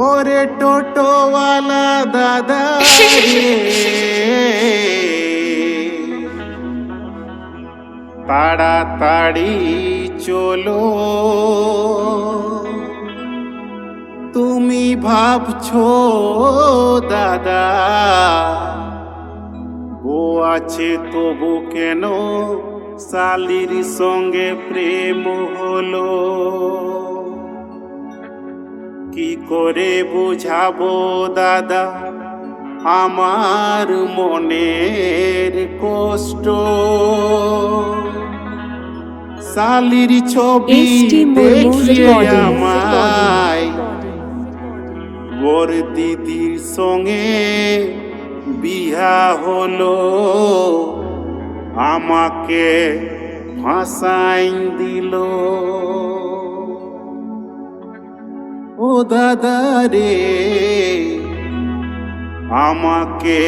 ওরে টোটোওয়ালা দাদা রে, তাড়াতাড়ি চলো। তুমি ভাবছো দাদা বউ আছে তবু কেন শালির সঙ্গে প্রেম হলো? কি করে বুঝাবো দাদা আমার মনের কষ্ট? শালির ছবি দেখিয়ে আমায় বর দিদির সঙ্গে বিয়া হলো, আমাকে ফাঁসাইন দিল। ও দাদা রে, আমাকে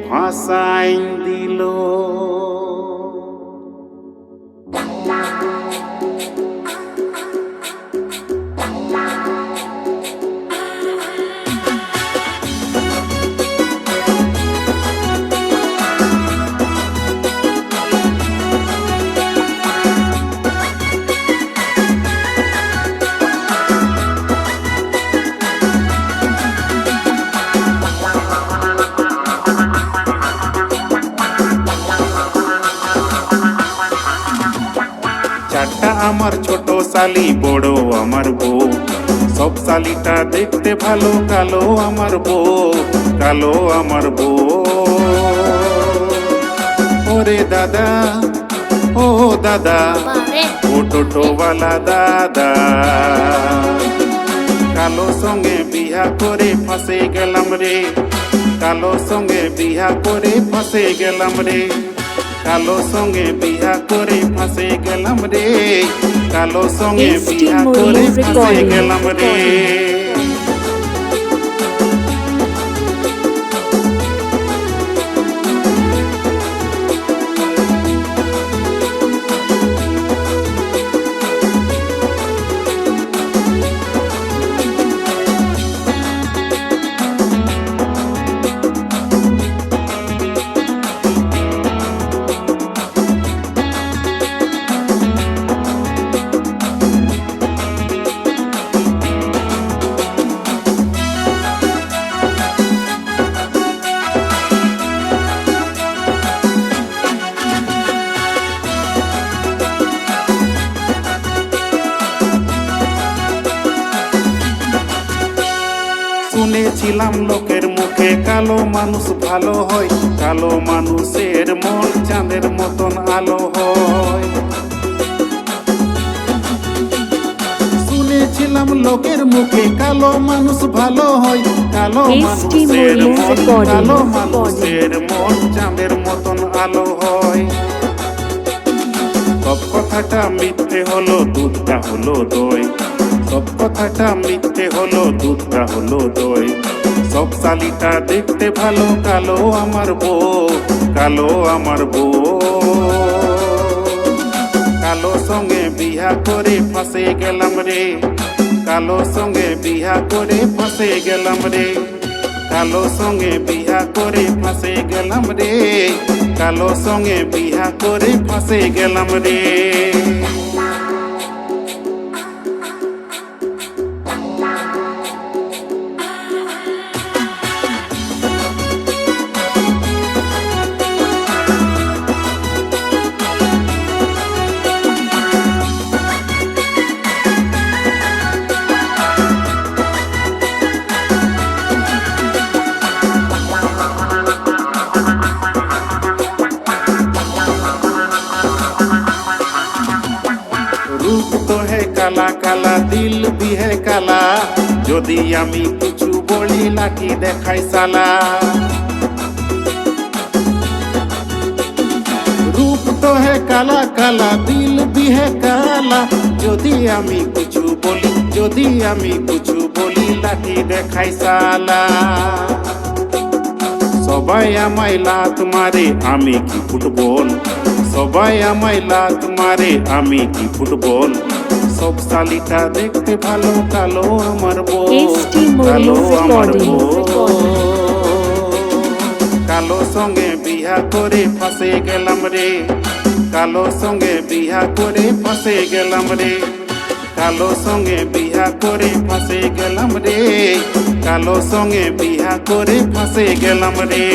ফাঁসাইন দিল। চারটা আমার ছোট শালি, বড় আমার বউ। সব শালিটা দেখতে ভালো, কালো আমার বউ, কালো আমার বউ। ওরে দাদা, ও দাদা, ও টোটোওয়ালা দাদা, কালো সঙ্গে বিয়া করে ফাঁসে গেলাম রে, কালো সঙ্গে বিয়া করে ফাঁসে গেলাম রে, কালো সঙ্গে বিয়া করে ফাঁসে গেলাম রে, কালো সঙ্গে বিয়া করে ফাঁসে গেলাম রে। শুনেছিলাম লোকের মুখে কালো মানুষ ভালো হয়, কালো মানুষের মন চাঁদের মতন আলো হয়। শুনেছিলাম লোকের মুখে কালো মানুষ ভালো হয়, কালো মানুষের মন, কালো মানুষের মন চাঁদের মতন আলো হয়। সব কথাটা মিথ্যে হলো, দুধটা হলো দই। সব কথাটা মিথ্যে হলো, দুধটা হলো দই। সব শালিটা দেখতে ভালো, কালো আমার বউ, কালো আমার বউ। কালো সঙ্গে বিয়া করে ফাঁসে গেলাম রে, কালো সঙ্গে বিয়া করে ফাঁসে গেলাম রে, কালো সঙ্গে বিয়া করে ফাঁসে গেলাম রে, কালো সঙ্গে বিয়া করে ফাঁসে গেলাম রে। কালা কালা দিল भी है কালা, যদি আমি কিছু বলি লাঠি দেখাই সালা। রূপ তো है কালা কালা, দিল भी है কালা, যদি আমি কিছু বলি, যদি আমি কিছু বলি লাঠি দেখাই সালা। সবাই আমায় লাত মারে, আমি কি ফুটবল? সবাই আমায় লাত মারে, আমি কি ফুটবল? সব শালিটা দেখতে ভালো, কালো আমার বউ, ST কালো Movies আমার Recording. বউ। কালো সঙ্গে বিহা করে ফাঁসে গেলাম রে, কালো সঙ্গে বিহা করে ফাঁসে গেলাম রে, কালো সঙ্গে বিহা করে ফাঁসে গেলাম রে, কালো সঙ্গে বিহা করে ফাঁসে গেলাম রে।